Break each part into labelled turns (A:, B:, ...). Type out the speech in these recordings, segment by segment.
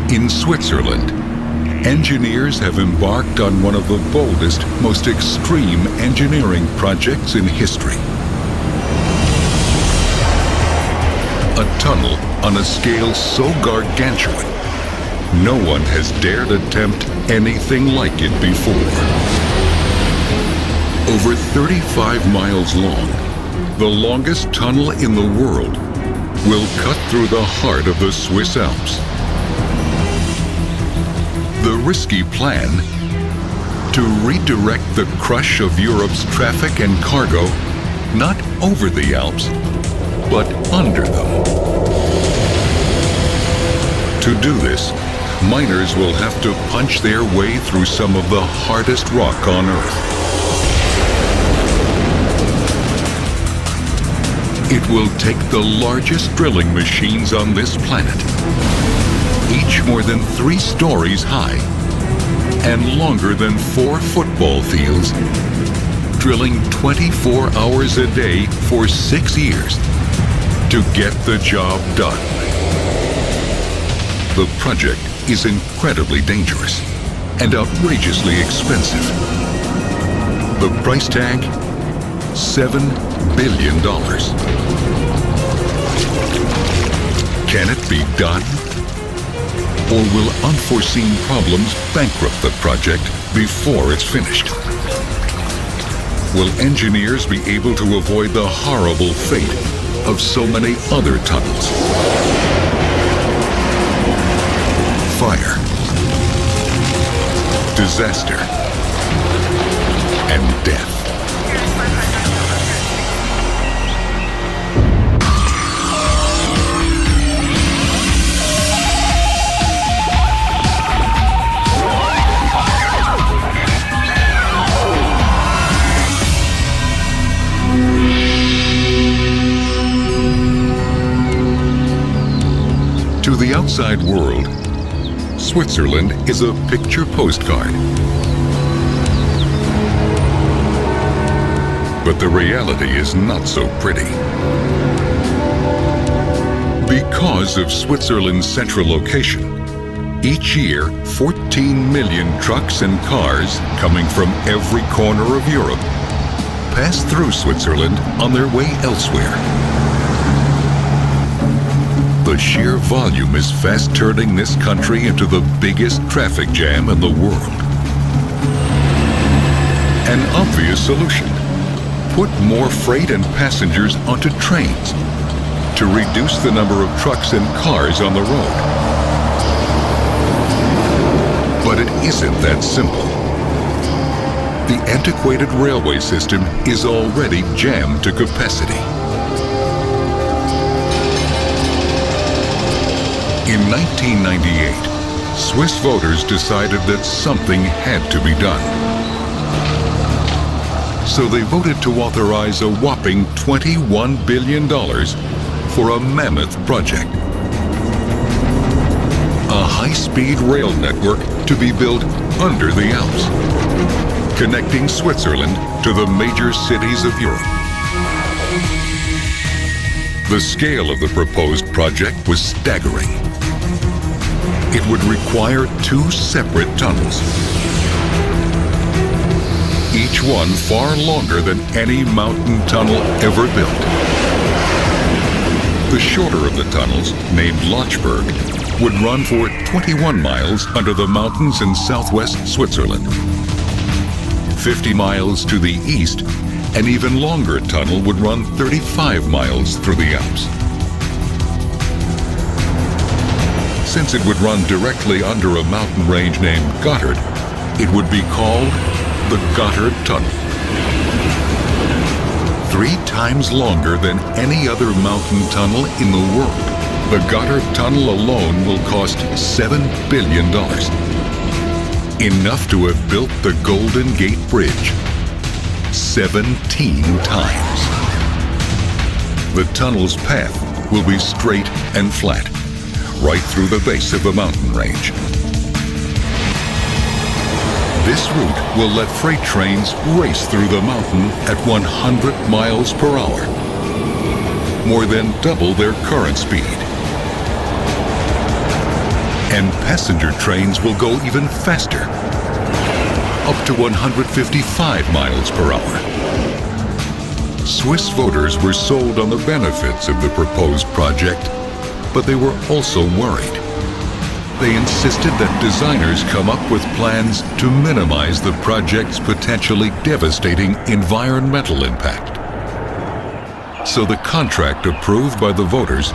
A: In Switzerland, engineers have embarked on one of the boldest, most extreme engineering projects in history. A tunnel on a scale so gargantuan, no one has dared attempt anything like it before. Over 35 miles long, the longest tunnel in the world will cut through the heart of the Swiss Alps. The risky plan to redirect the crush of Europe's traffic and cargo not over the Alps, but under them. To do this, miners will have to punch their way through some of the hardest rock on Earth. It will take the largest drilling machines on this planet, each more than 3 stories high and longer than 4 football fields, drilling 24 hours a day for 6 years to get the job done. The project is incredibly dangerous and outrageously expensive. The price tag, $7 billion. Can it be done? Or will unforeseen problems bankrupt the project before it's finished? Will engineers be able to avoid the horrible fate of so many other tunnels? Fire, disaster, and death. To the outside world, Switzerland is a picture postcard. But the reality is not so pretty. Because of Switzerland's central location, each year 14 million trucks and cars coming from every corner of Europe pass through Switzerland on their way elsewhere. The sheer volume is fast turning this country into the biggest traffic jam in the world. An obvious solution: put more freight and passengers onto trains to reduce the number of trucks and cars on the road. But it isn't that simple. The antiquated railway system is already jammed to capacity. In 1998, Swiss voters decided that something had to be done. So they voted to authorize a whopping $21 billion for a mammoth project. A high-speed rail network to be built under the Alps, connecting Switzerland to the major cities of Europe. The scale of the proposed project was staggering. It would require 2 separate tunnels, each one far longer than any mountain tunnel ever built. The shorter of the tunnels, named Lötschberg, would run for 21 miles under the mountains in southwest Switzerland. 50 miles to the east, an even longer tunnel would run 35 miles through the Alps. Since it would run directly under a mountain range named Gotthard, it would be called the Gotthard Tunnel. 3 times longer than any other mountain tunnel in the world, the Gotthard Tunnel alone will cost $7 billion. Enough to have built the Golden Gate Bridge 17 times. The tunnel's path will be straight and flat, right through the base of the mountain range. This route will let freight trains race through the mountain at 100 miles per hour, more than double their current speed. And passenger trains will go even faster, up to 155 miles per hour. Swiss voters were sold on the benefits of the proposed project, but they were also worried. They insisted that designers come up with plans to minimize the project's potentially devastating environmental impact. So the contract approved by the voters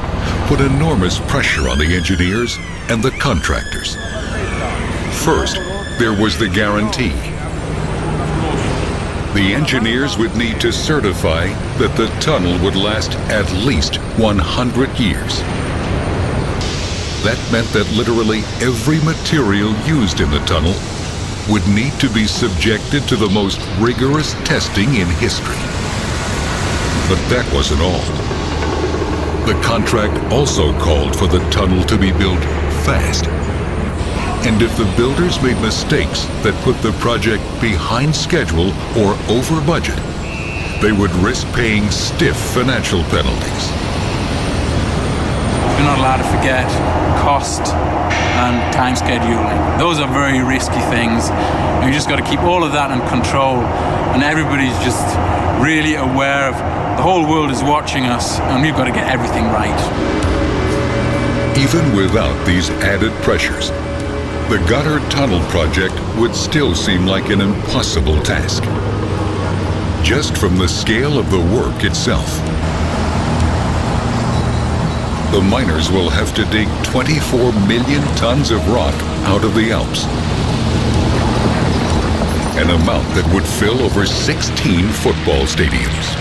A: put enormous pressure on the engineers and the contractors. First, there was the guarantee. The engineers would need to certify that the tunnel would last at least 100 years. That meant that literally every material used in the tunnel would need to be subjected to the most rigorous testing in history. But that wasn't all. The contract also called for the tunnel to be built fast. And if the builders made mistakes that put the project behind schedule or over budget, they would risk paying stiff financial penalties.
B: We're not allowed to forget cost and time scheduling. Those are very risky things. And you just got to keep all of that in control. And everybody's just really aware of the whole world is watching us, and we've got to get everything right.
A: Even without these added pressures, the Gotthard Tunnel project would still seem like an impossible task, just from the scale of the work itself. The miners will have to dig 24 million tons of rock out of the Alps, an amount that would fill over 16 football stadiums.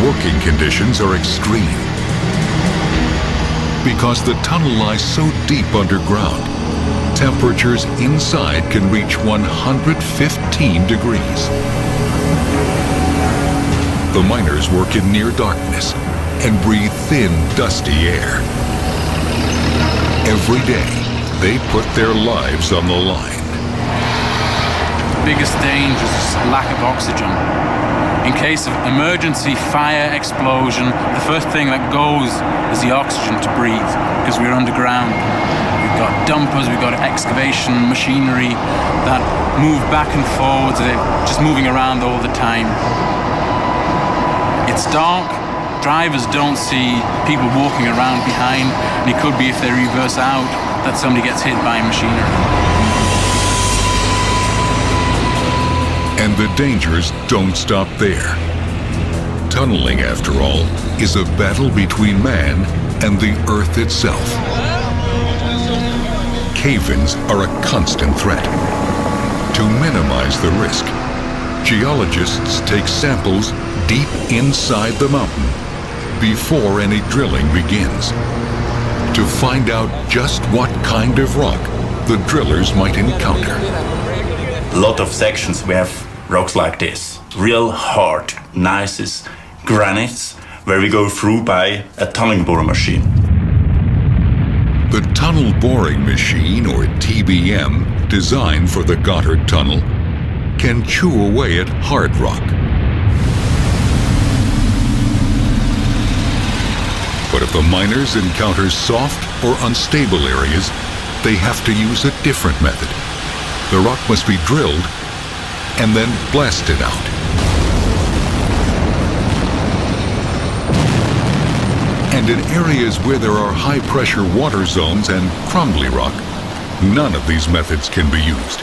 A: Working conditions are extreme. Because the tunnel lies so deep underground, temperatures inside can reach 115 degrees. The miners work in near darkness and breathe thin, dusty air. Every day, they put their lives on the line.
B: The biggest danger is lack of oxygen. In case of emergency fire explosion, the first thing that goes is the oxygen to breathe, because we're underground. We've got dumpers, we've got excavation machinery that move back and forwards. They're just moving around all the time. It's dark. Drivers don't see people walking around behind, and it could be, if they reverse out, that somebody gets hit by machinery.
A: And the dangers don't stop there. Tunneling, after all, is a battle between man and the earth itself. Cave-ins are a constant threat. To minimize the risk, geologists take samples deep inside the mountain before any drilling begins, to find out just what kind of rock the drillers might encounter.
C: A lot of sections we have rocks like this, real hard, gneiss, granites, where we go through by a tunneling boring machine.
A: The tunnel boring machine, or TBM, designed for the Gotthard Tunnel, can chew away at hard rock. But if the miners encounter soft or unstable areas, they have to use a different method. The rock must be drilled and then blasted out. And in areas where there are high-pressure water zones and crumbly rock, none of these methods can be used,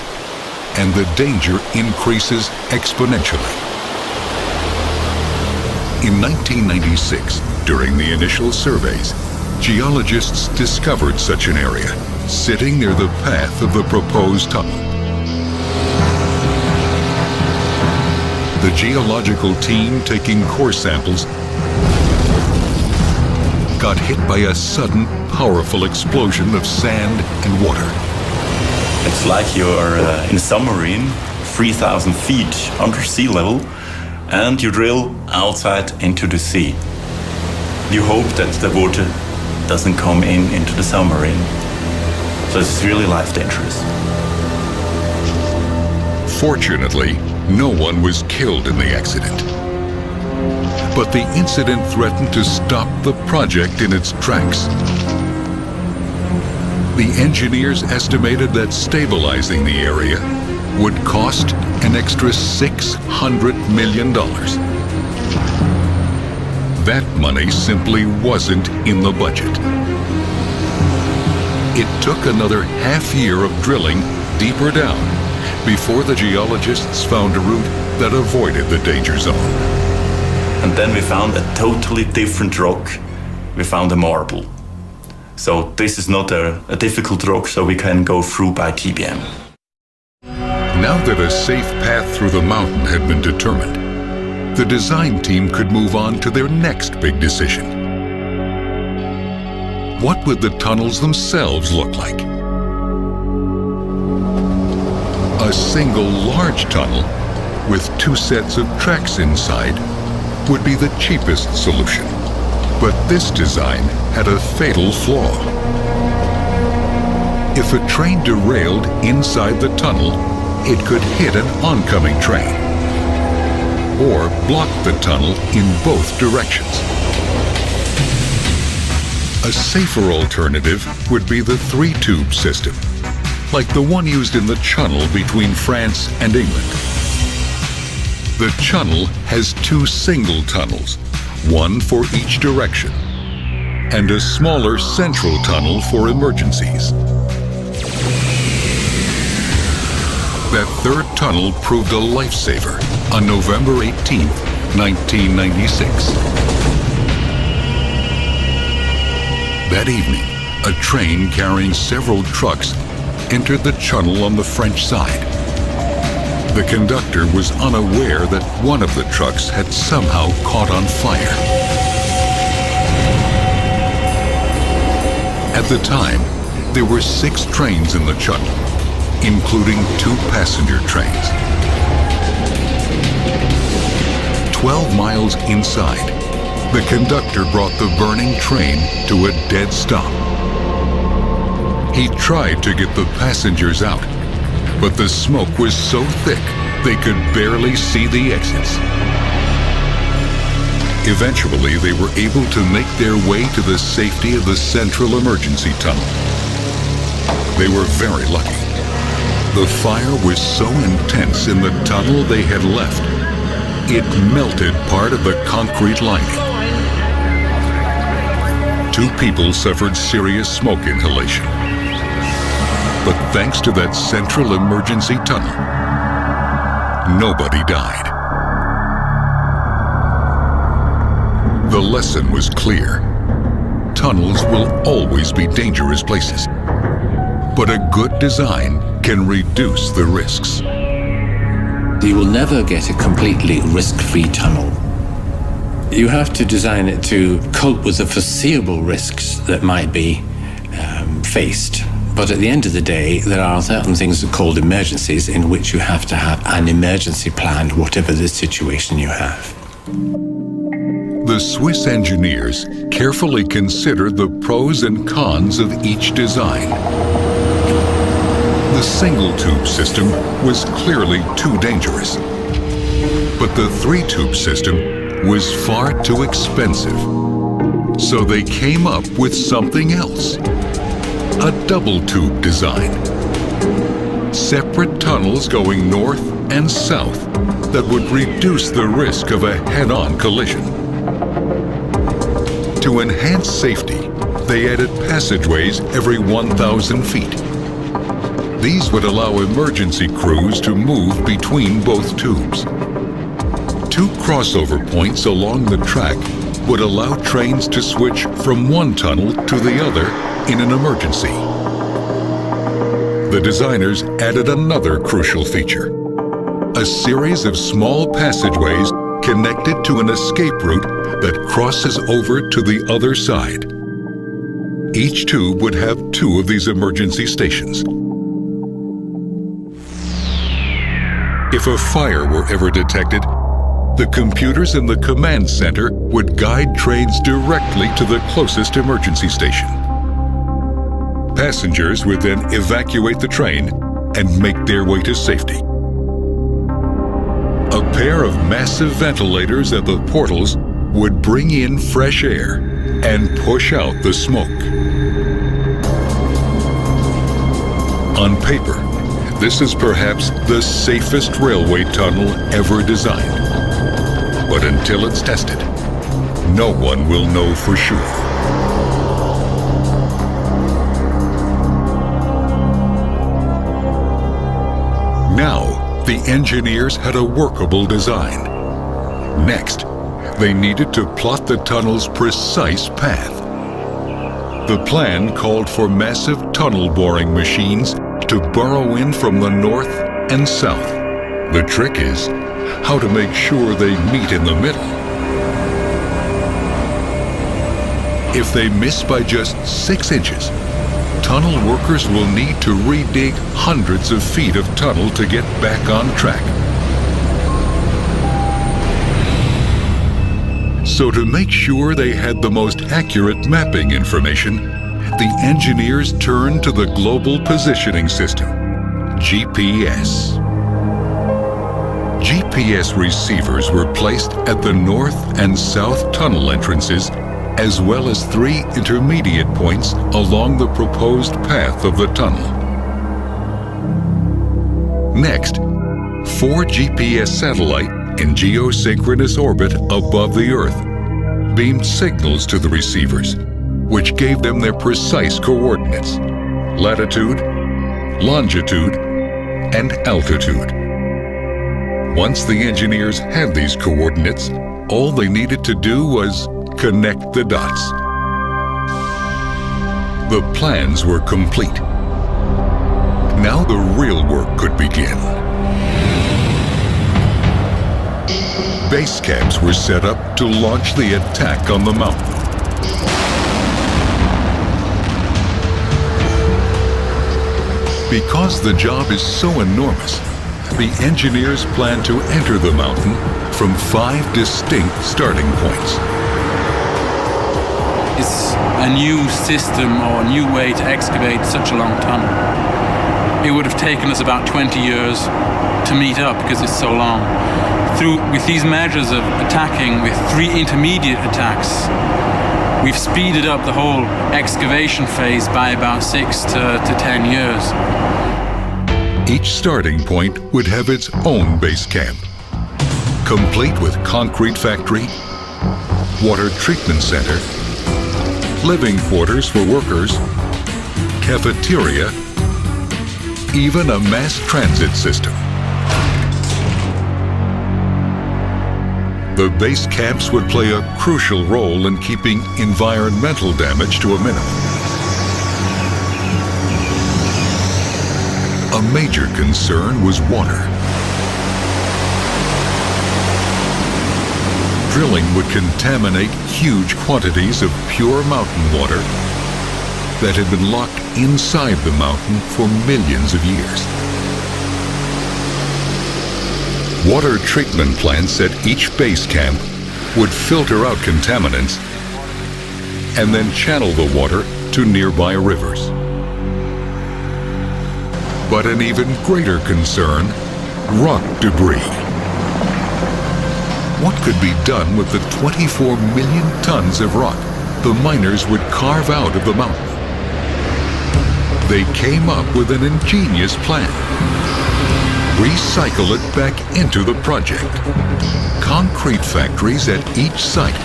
A: and the danger increases exponentially. In 1996, during the initial surveys, geologists discovered such an area, sitting near the path of the proposed tunnel. The geological team taking core samples got hit by a sudden, powerful explosion of sand and water.
C: It's like you're in a submarine, 3,000 feet under sea level, and you drill outside into the sea. You hope that the water doesn't come into the submarine. So it's really life dangerous.
A: Fortunately, no one was killed in the accident. But the incident threatened to stop the project in its tracks. the engineers estimated that stabilizing the area would cost an extra $600 million. That money simply wasn't in the budget. It took another half year of drilling deeper down before the geologists found a route that avoided the danger zone.
C: And then we found a totally different rock. We found a marble. So this is not a difficult rock, so we can go through by TBM.
A: Now that a safe path through the mountain had been determined, the design team could move on to their next big decision. What would the tunnels themselves look like? A single large tunnel with 2 sets of tracks inside would be the cheapest solution. But this design had a fatal flaw. If a train derailed inside the tunnel, it could hit an oncoming train or block the tunnel in both directions. A safer alternative would be the 3-tube system, like the one used in the channel between France and England. The channel has 2 single tunnels, one for each direction, and a smaller central tunnel for emergencies. That third tunnel proved a lifesaver on November 18, 1996. That evening, a train carrying several trucks entered the tunnel on the French side. The conductor was unaware that one of the trucks had somehow caught on fire. At the time, there were 6 trains in the tunnel, including 2 passenger trains. 12 miles inside, the conductor brought the burning train to a dead stop. He tried to get the passengers out, but the smoke was so thick they could barely see the exits. Eventually, they were able to make their way to the safety of the central emergency tunnel. They were very lucky. The fire was so intense in the tunnel they had left, it melted part of the concrete lining. 2 people suffered serious smoke inhalation. But thanks to that central emergency tunnel, nobody died. The lesson was clear. Tunnels will always be dangerous places. But a good design can reduce the risks.
D: You will never get a completely risk-free tunnel. You have to design it to cope with the foreseeable risks that might be faced. But at the end of the day, there are certain things called emergencies in which you have to have an emergency plan, whatever the situation you have.
A: The Swiss engineers carefully considered the pros and cons of each design. The single-tube system was clearly too dangerous. But the 3-tube system was far too expensive. So they came up with something else. A double-tube design. Separate tunnels going north and south that would reduce the risk of a head-on collision. To enhance safety, they added passageways every 1,000 feet. These would allow emergency crews to move between both tubes. 2 crossover points along the track would allow trains to switch from one tunnel to the other in an emergency. The designers added another crucial feature: a series of small passageways connected to an escape route that crosses over to the other side. Each tube would have 2 of these emergency stations. If a fire were ever detected, the computers in the command center would guide trains directly to the closest emergency station. Passengers would then evacuate the train and make their way to safety. A pair of massive ventilators at the portals would bring in fresh air and push out the smoke. paper, this is perhaps the safest railway tunnel ever designed. But until it's tested, no one will know for sure. Now, the engineers had a workable design. Next, they needed to plot the tunnel's precise path. The plan called for massive tunnel boring machines to burrow in from the north and south. The trick is how to make sure they meet in the middle. If they miss by just 6 inches, tunnel workers will need to redig hundreds of feet of tunnel to get back on track. So to make sure they had the most accurate mapping information, the engineers turned to the Global Positioning System, GPS. GPS receivers were placed at the north and south tunnel entrances, as well as 3 intermediate points along the proposed path of the tunnel. Next, 4 GPS satellites in geosynchronous orbit above the Earth beamed signals to the receivers, which gave them their precise coordinates: latitude, longitude, and altitude. Once the engineers had these coordinates, all they needed to do was connect the dots. The plans were complete. Now the real work could begin. Base camps were set up to launch the attack on the mountain. Because the job is so enormous, the engineers plan to enter the mountain from 5 distinct starting points.
B: It's a new system or a new way to excavate such a long tunnel. It would have taken us about 20 years to meet up because it's so long. With these measures of attacking with 3 intermediate attacks, we've speeded up the whole excavation phase by about 6 to 10 years.
A: Each starting point would have its own base camp, complete with concrete factory, water treatment center, living quarters for workers, cafeteria, even a mass transit system. The base camps would play a crucial role in keeping environmental damage to a minimum. A major concern was water. Drilling would contaminate huge quantities of pure mountain water that had been locked inside the mountain for millions of years. Water treatment plants at each base camp would filter out contaminants and then channel the water to nearby rivers. But an even greater concern, rock debris. What could be done with the 24 million tons of rock the miners would carve out of the mountain? They came up with an ingenious plan. Recycle it back into the project. Concrete factories at each site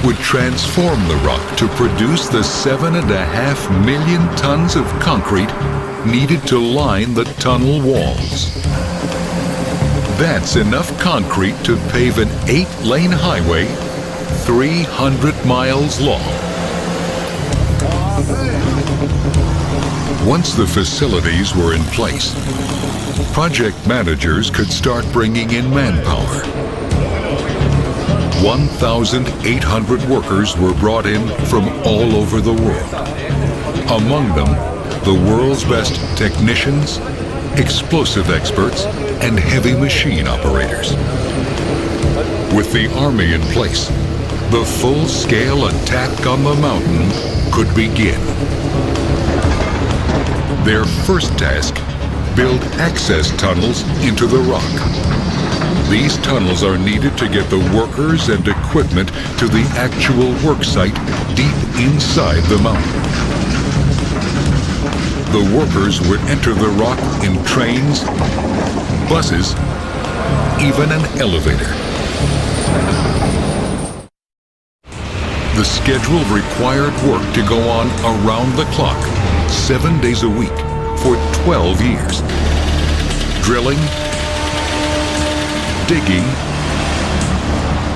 A: would transform the rock to produce the 7.5 million tons of concrete needed to line the tunnel walls. That's enough concrete to pave an 8-lane highway 300 miles long. Once the facilities were in place, project managers could start bringing in manpower. 1,800 workers were brought in from all over the world. Among them, the world's best technicians, explosive experts, and heavy machine operators. With the army in place, the full-scale attack on the mountain could begin. Their first task, build access tunnels into the rock. These tunnels are needed to get the workers and equipment to the actual work site deep inside the mountain. the workers would enter the rock in trains, buses, even an elevator. The schedule required work to go on around the clock, 7 days a week, for 12 years. Drilling, digging,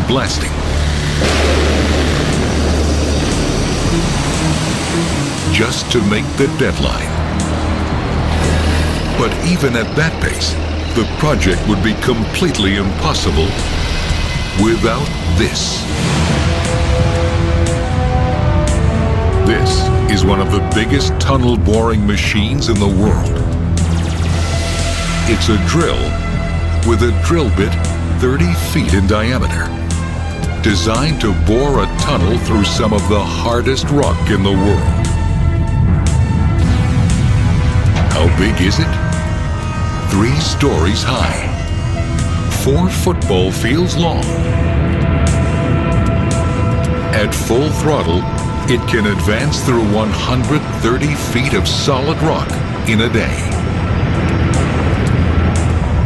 A: blasting. Just to make the deadline. But even at that pace, the project would be completely impossible without this. This is one of the biggest tunnel boring machines in the world. It's a drill with a drill bit 30 feet in diameter, designed to bore a tunnel through some of the hardest rock in the world. How big is it? 3 stories high, 4 football fields long. At full throttle, it can advance through 130 feet of solid rock in a day.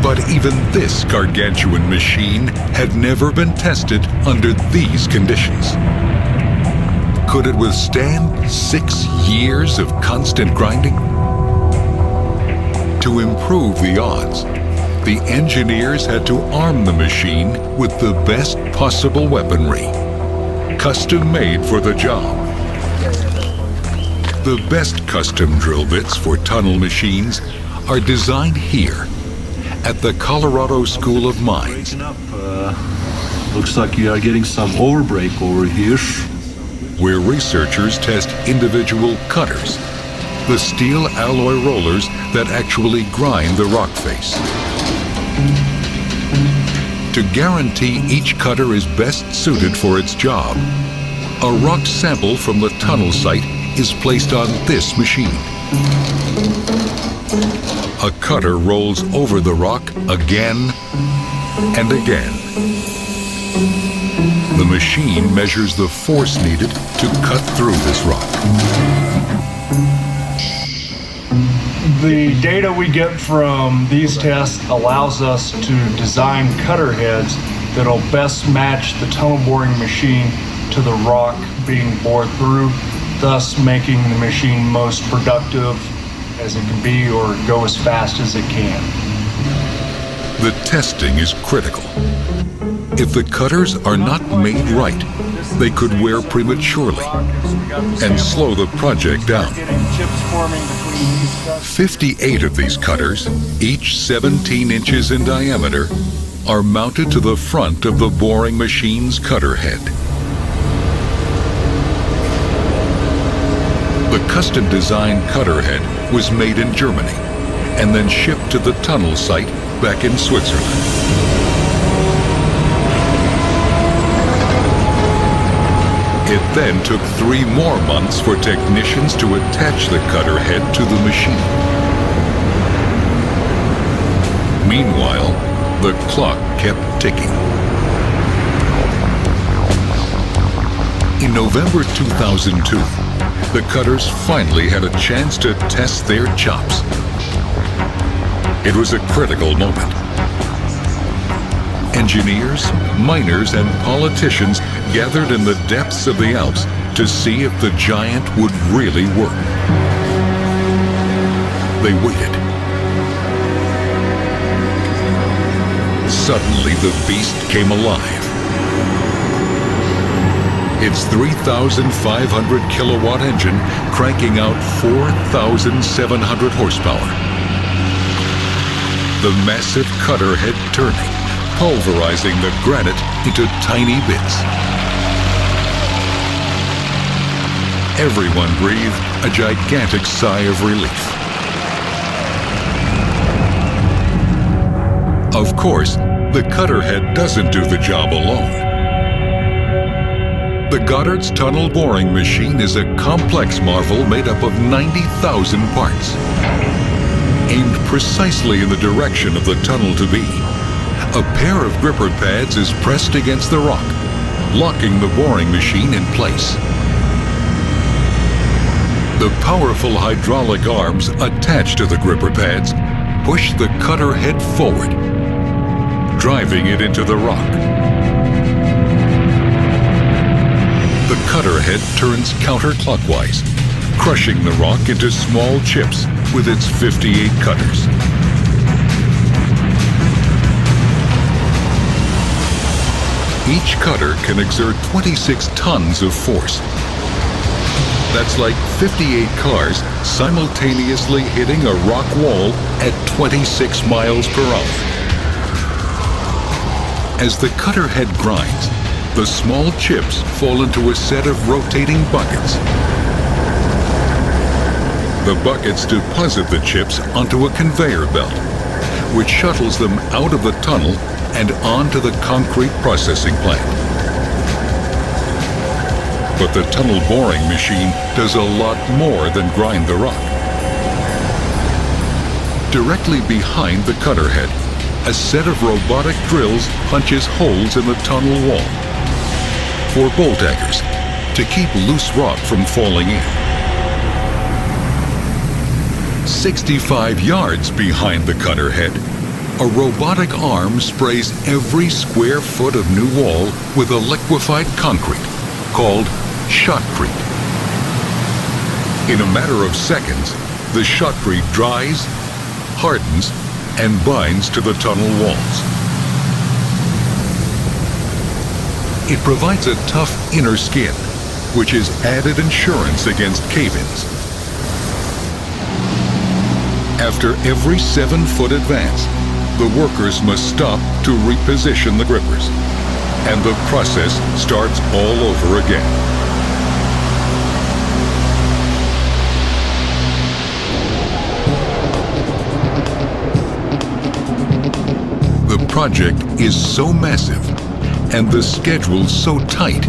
A: But even this gargantuan machine had never been tested under these conditions. Could it withstand 6 years of constant grinding? To improve the odds, the engineers had to arm the machine with the best possible weaponry, custom made for the job. The best custom drill bits for tunnel machines are designed here at the Colorado School of Mines.
E: Looks like you are getting some overbreak over here.
A: Where researchers test individual cutters, the steel alloy rollers that actually grind the rock face. To guarantee each cutter is best suited for its job, a rock sample from the tunnel site is placed on this machine. A cutter rolls over the rock again and again. The machine measures the force needed to cut through this rock.
F: The data we get from these tests allows us to design cutter heads that'll best match the tunnel boring machine to the rock being bored through, thus making the machine most productive as it can be or go as fast as it can.
A: The testing is critical. If the cutters are not made right, they could wear prematurely and slow the project down. 58 of these cutters, each 17 inches in diameter, are mounted to the front of the boring machine's cutter head. The custom-designed cutter head was made in Germany and then shipped to the tunnel site back in Switzerland. It then took 3 more months for technicians to attach the cutter head to the machine. Meanwhile, the clock kept ticking. In November 2002, the cutters finally had a chance to test their chops. It was a critical moment. Engineers, miners, and politicians gathered in the depths of the Alps to see if the giant would really work. They waited. Suddenly, the beast came alive. Its 3,500 kilowatt engine cranking out 4,700 horsepower. The massive cutter head turning, pulverizing the granite into tiny bits. Everyone breathed a gigantic sigh of relief. Of course, the cutter head doesn't do the job alone. The Gotthard's tunnel boring machine is a complex marvel made up of 90,000 parts. Aimed precisely in the direction of the tunnel to be, a pair of gripper pads is pressed against the rock, locking the boring machine in place. The powerful hydraulic arms attached to the gripper pads push the cutter head forward, driving it into the rock. The cutter head turns counterclockwise, crushing the rock into small chips with its 58 cutters. Each cutter can exert 26 tons of force. That's like 58 cars simultaneously hitting a rock wall at 26 miles per hour. As the cutter head grinds, the small chips fall into a set of rotating buckets. The buckets deposit the chips onto a conveyor belt, which shuttles them out of the tunnel and onto the concrete processing plant. But the tunnel boring machine does a lot more than grind the rock. Directly behind the cutter head, a set of robotic drills punches holes in the tunnel wall for bolt daggers to keep loose rock from falling in. 65 yards behind the cutter head, a robotic arm sprays every square foot of new wall with a liquefied concrete called shotcrete. In a matter of seconds, the shotcrete dries, hardens, and binds to the tunnel walls. It provides a tough inner skin, which is added insurance against cave-ins. After every 7-foot advance, the workers must stop to reposition the grippers, and the process starts all over again. The project is so massive and the schedule so tight,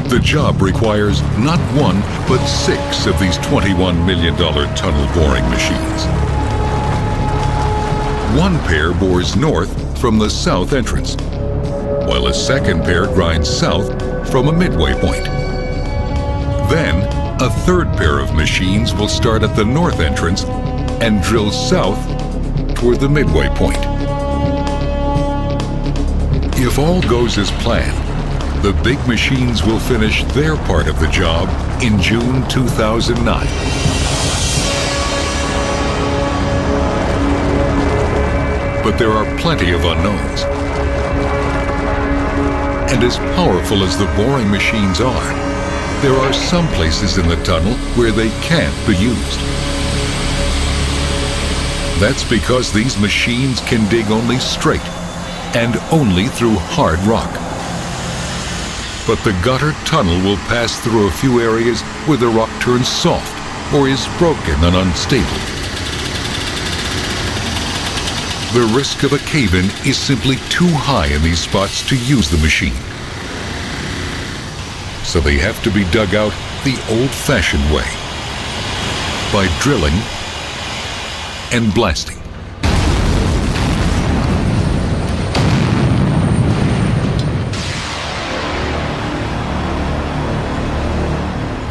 A: the job requires not one, but 6 of these $21 million tunnel boring machines. One pair bores north from the south entrance, while a second pair grinds south from a midway point. Then, a third pair of machines will start at the north entrance and drill south toward the midway point. If all goes as planned, the big machines will finish their part of the job in June 2009. But there are plenty of unknowns. And as powerful as the boring machines are, there are some places in the tunnel where they can't be used. That's because these machines can dig only straight and only through hard rock. But the Gotthard Tunnel will pass through a few areas where the rock turns soft or is broken and unstable. The risk of a cave-in is simply too high in these spots to use the machine. So they have to be dug out the old-fashioned way, by drilling and blasting.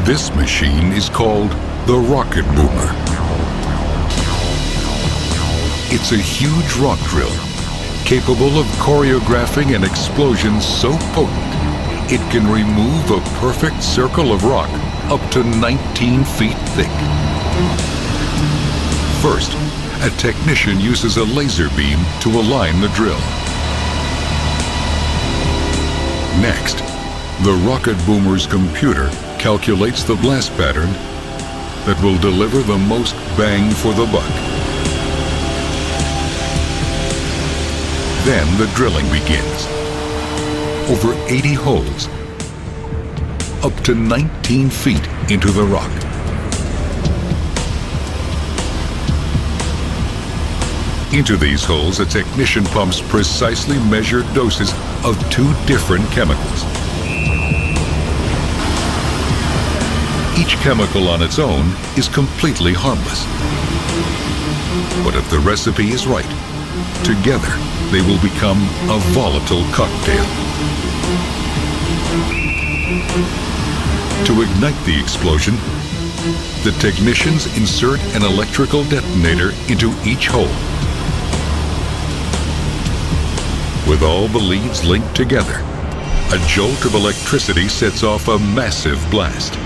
A: This machine is called the rocket boomer. It's a huge rock drill, capable of choreographing an explosion so potent it can remove a perfect circle of rock up to 19 feet thick. First, a technician uses a laser beam to align the drill. Next, the rocket boomer's computer calculates the blast pattern that will deliver the most bang for the buck. Then the drilling begins. Over 80 holes, up to 19 feet into the rock. Into these holes, a technician pumps precisely measured doses of 2 different chemicals. Each chemical on its own is completely harmless. But if the recipe is right, together they will become a volatile cocktail. To ignite the explosion, The technicians insert an electrical detonator into each hole. With all the leads linked together, a jolt of electricity sets off a massive blast.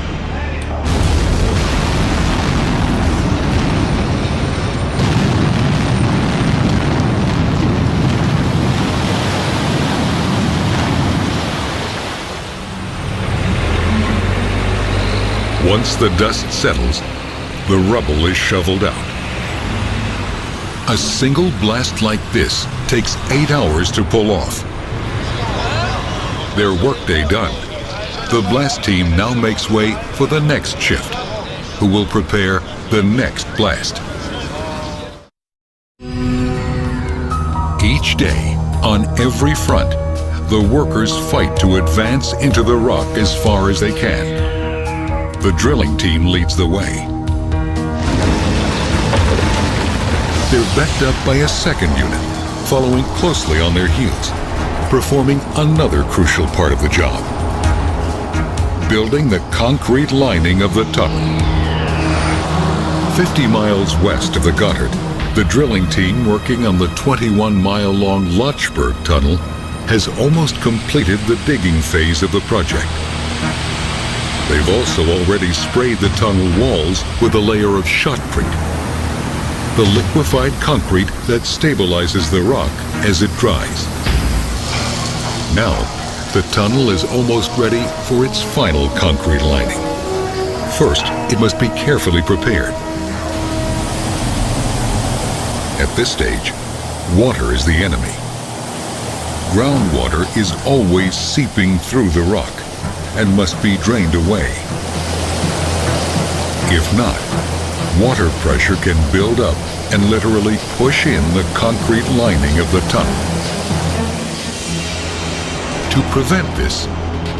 A: Once the dust settles, the rubble is shoveled out. A single blast like this takes 8 hours to pull off. Their workday done, the blast team now makes way for the next shift, who will prepare the next blast. Each day, on every front, the workers fight to advance into the rock as far as they can. The drilling team leads the way. They're backed up by a second unit, following closely on their heels, performing another crucial part of the job: building the concrete lining of the tunnel. 50 miles west of the Gotthard, the drilling team working on the 21-mile-long Lötschberg Tunnel has almost completed the digging phase of the project. They've also already sprayed the tunnel walls with a layer of shotcrete, the liquefied concrete that stabilizes the rock as it dries. Now, the tunnel is almost ready for its final concrete lining. First, it must be carefully prepared. At this stage, water is the enemy. Groundwater is always seeping through the rock and must be drained away. If not, water pressure can build up and literally push in the concrete lining of the tunnel. To prevent this,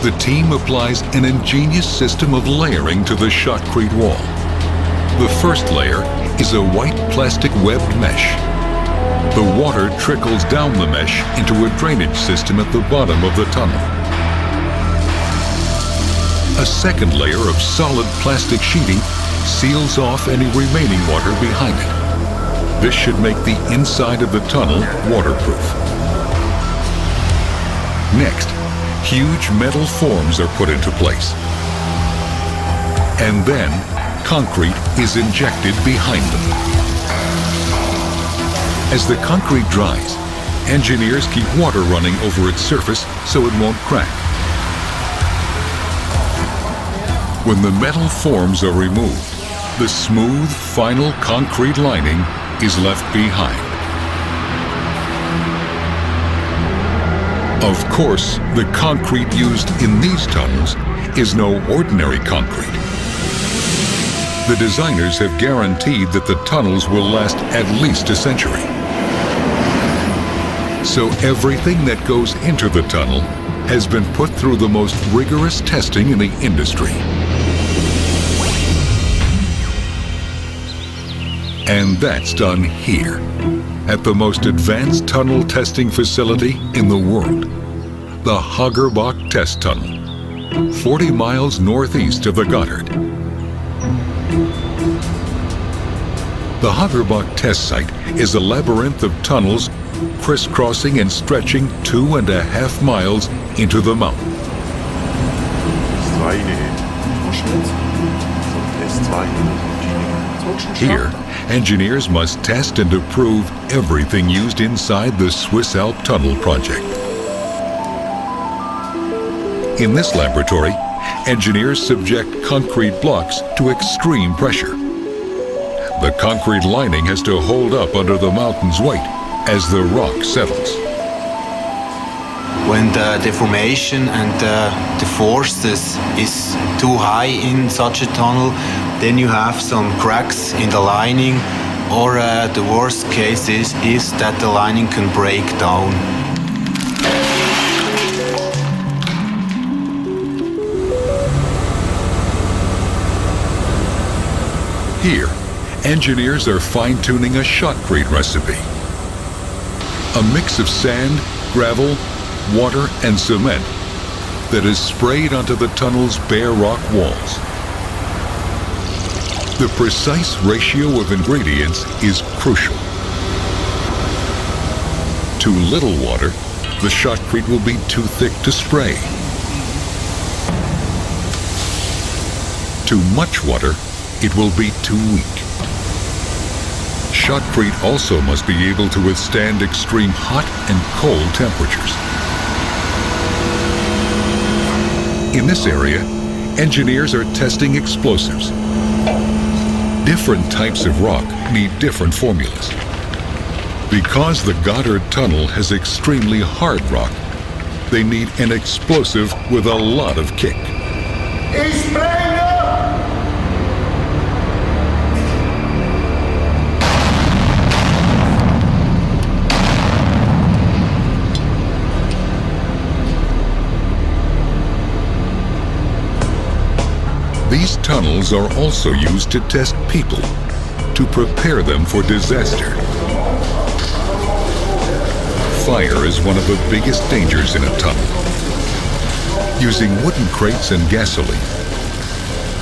A: the team applies an ingenious system of layering to the shotcrete wall. The first layer is a white plastic webbed mesh. The water trickles down the mesh into a drainage system at the bottom of the tunnel. A second layer of solid plastic sheeting seals off any remaining water behind it. This should make the inside of the tunnel waterproof. Next, huge metal forms are put into place. And then, concrete is injected behind them. As the concrete dries, engineers keep water running over its surface so it won't crack. When the metal forms are removed, the smooth, final concrete lining is left behind. Of course, the concrete used in these tunnels is no ordinary concrete. The designers have guaranteed that the tunnels will last at least a century. So everything that goes into the tunnel has been put through the most rigorous testing in the industry. And that's done here, at the most advanced tunnel testing facility in the world, the Hagerbach Test Tunnel, 40 miles northeast of the Gotthard. The Hagerbach test site is a labyrinth of tunnels crisscrossing and stretching 2.5 miles into the mountain. Here, engineers must test and approve everything used inside the Swiss Alp Tunnel project. In this laboratory, engineers subject concrete blocks to extreme pressure. The concrete lining has to hold up under the mountain's weight as the rock settles.
G: When the deformation and the forces is too high in such a tunnel, then you have some cracks in the lining, or the worst case is that the lining can break down.
A: Here, engineers are fine-tuning a shotcrete recipe. A mix of sand, gravel, water, and cement that is sprayed onto the tunnel's bare rock walls. The precise ratio of ingredients is crucial. Too little water, the shotcrete will be too thick to spray. Too much water, it will be too weak. Shotcrete also must be able to withstand extreme hot and cold temperatures. In this area, engineers are testing explosives. Different types of rock need different formulas. Because the Gotthard Tunnel has extremely hard rock, they need an explosive with a lot of kick. These tunnels are also used to test people, to prepare them for disaster. Fire is one of the biggest dangers in a tunnel. Using wooden crates and gasoline,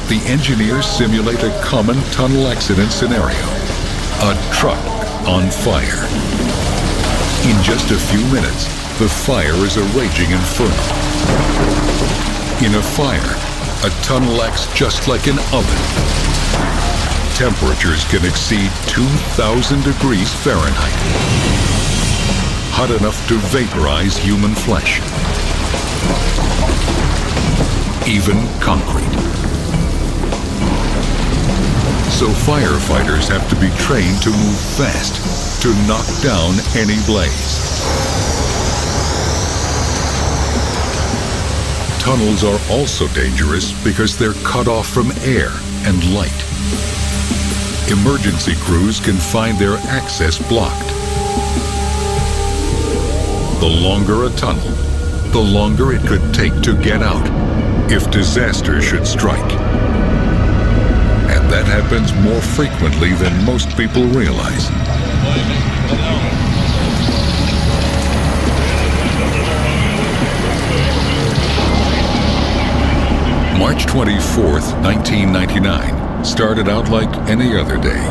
A: the engineers simulate a common tunnel accident scenario: a truck on fire. In just a few minutes, the fire is a raging inferno. In a fire, a tunnel acts just like an oven. Temperatures can exceed 2,000 degrees Fahrenheit. Hot enough to vaporize human flesh. Even concrete. So firefighters have to be trained to move fast, to knock down any blaze. Tunnels are also dangerous because they're cut off from air and light. Emergency crews can find their access blocked. The longer a tunnel, the longer it could take to get out if disaster should strike. And that happens more frequently than most people realize. March 24th, 1999 started out like any other day.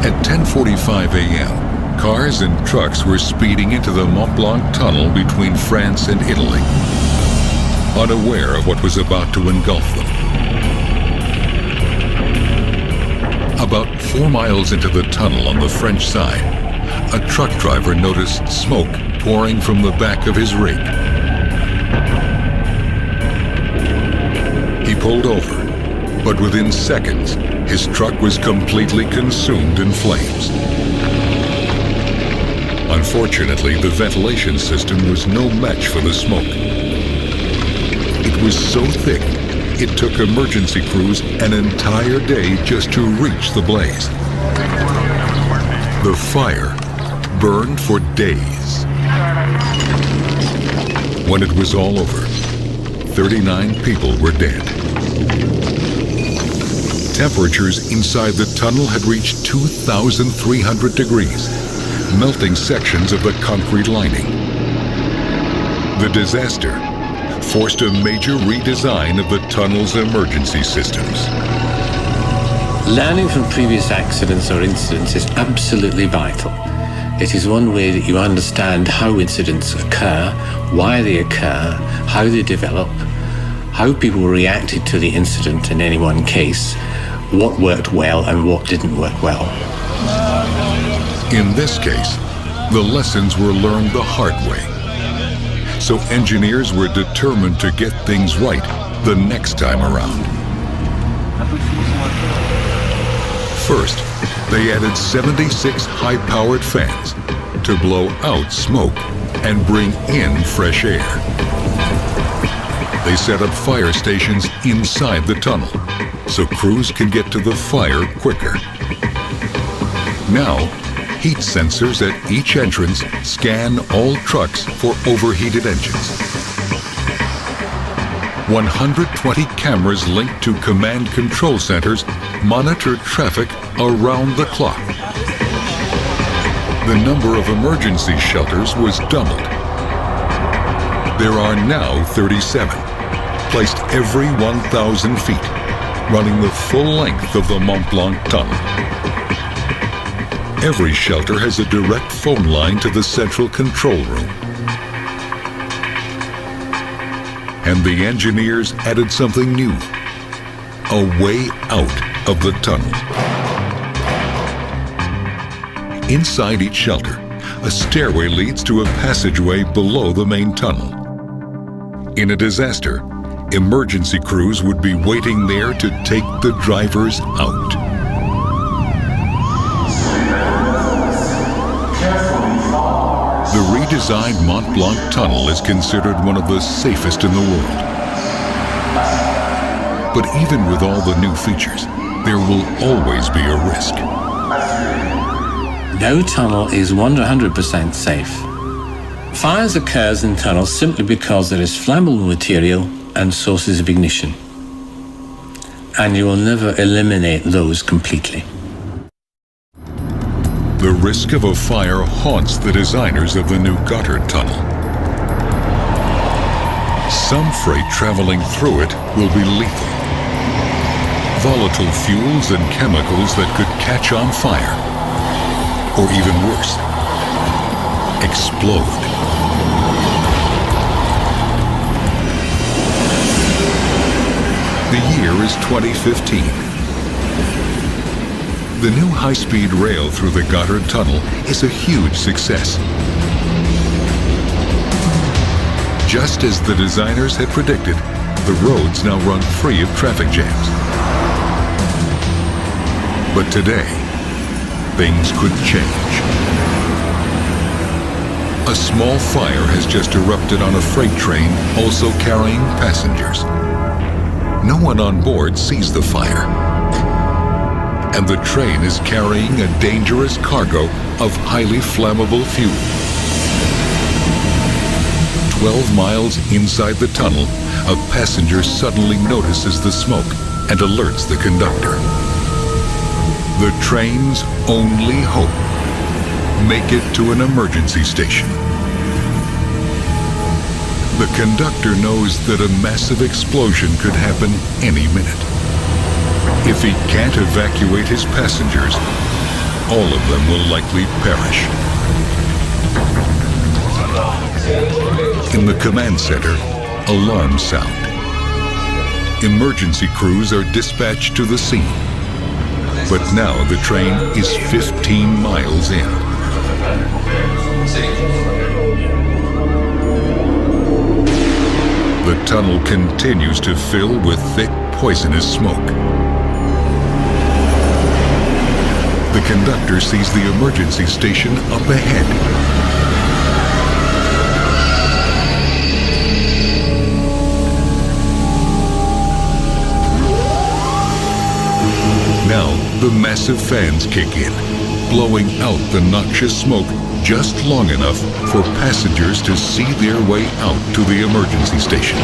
A: At 10:45 a.m., cars and trucks were speeding into the Mont Blanc Tunnel between France and Italy, unaware of what was about to engulf them. About 4 miles into the tunnel on the French side, a truck driver noticed smoke pouring from the back of his rig. He pulled over, but within seconds, his truck was completely consumed in flames. Unfortunately, the ventilation system was no match for the smoke. It was so thick, it took emergency crews an entire day just to reach the blaze. The fire burned for days. When it was all over, 39 people were dead. Temperatures inside the tunnel had reached 2,300 degrees, melting sections of the concrete lining. The disaster forced a major redesign of the tunnel's emergency systems.
D: Learning from previous accidents or incidents is absolutely vital. It is one way that you understand how incidents occur, why they occur, how they develop, how people reacted to the incident in any one case, what worked well and what didn't work well.
A: In this case, the lessons were learned the hard way. So engineers were determined to get things right the next time around. First, they added 76 high-powered fans to blow out smoke and bring in fresh air. They set up fire stations inside the tunnel so crews can get to the fire quicker. Now, heat sensors at each entrance scan all trucks for overheated engines. 120 cameras linked to command control centers monitor traffic around the clock. The number of emergency shelters was doubled. There are now 37, placed every 1,000 feet, running the full length of the Mont Blanc Tunnel. Every shelter has a direct phone line to the central control room. And the engineers added something new, a way out of the tunnel. Inside each shelter, a stairway leads to a passageway below the main tunnel. In a disaster, emergency crews would be waiting there to take the drivers out. The redesigned Mont Blanc Tunnel is considered one of the safest in the world. But even with all the new features, there will always be a risk.
D: No tunnel is 100% safe. Fires occur in tunnels simply because there is flammable material and sources of ignition. And you will never eliminate those completely.
A: The risk of a fire haunts the designers of the new Gotthard Tunnel. Some freight traveling through it will be lethal. Volatile fuels and chemicals that could catch on fire, or even worse, explode. The year is 2015. The new high-speed rail through the Gotthard Tunnel is a huge success. Just as the designers had predicted, the roads now run free of traffic jams. But today, things could change. A small fire has just erupted on a freight train also carrying passengers. No one on board sees the fire. And the train is carrying a dangerous cargo of highly flammable fuel. 12 miles inside the tunnel, a passenger suddenly notices the smoke and alerts the conductor. The train's only hope: make it to an emergency station. The conductor knows that a massive explosion could happen any minute. If he can't evacuate his passengers, all of them will likely perish. In the command center, alarms sound. Emergency crews are dispatched to the scene. But now the train is 15 miles in. The tunnel continues to fill with thick, poisonous smoke. The conductor sees the emergency station up ahead. Now, the massive fans kick in, blowing out the noxious smoke just long enough for passengers to see their way out to the emergency station.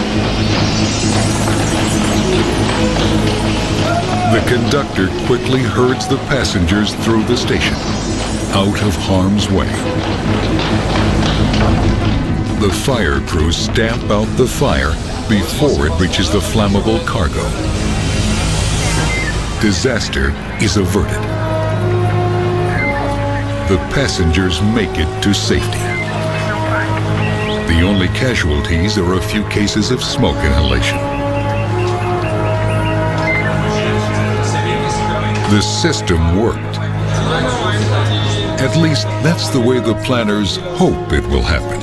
A: The conductor quickly herds the passengers through the station, out of harm's way. The fire crews stamp out the fire before it reaches the flammable cargo. Disaster is averted. The passengers make it to safety. The only casualties are a few cases of smoke inhalation. The system worked. At least that's the way the planners hope it will happen.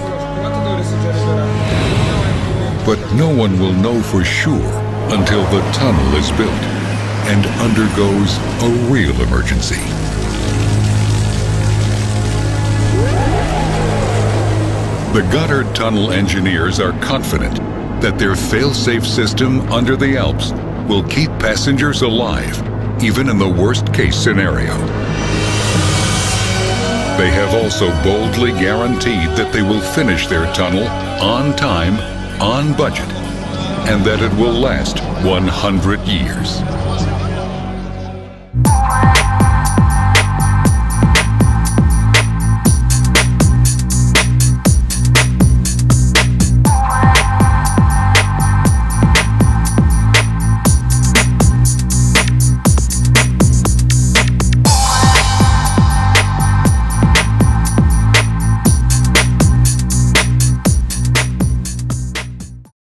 A: But no one will know for sure until the tunnel is built and undergoes a real emergency. The Gotthard Tunnel engineers are confident that their fail-safe system under the Alps will keep passengers alive, even in the worst-case scenario. They have also boldly guaranteed that they will finish their tunnel on time, on budget, and that it will last 100 years.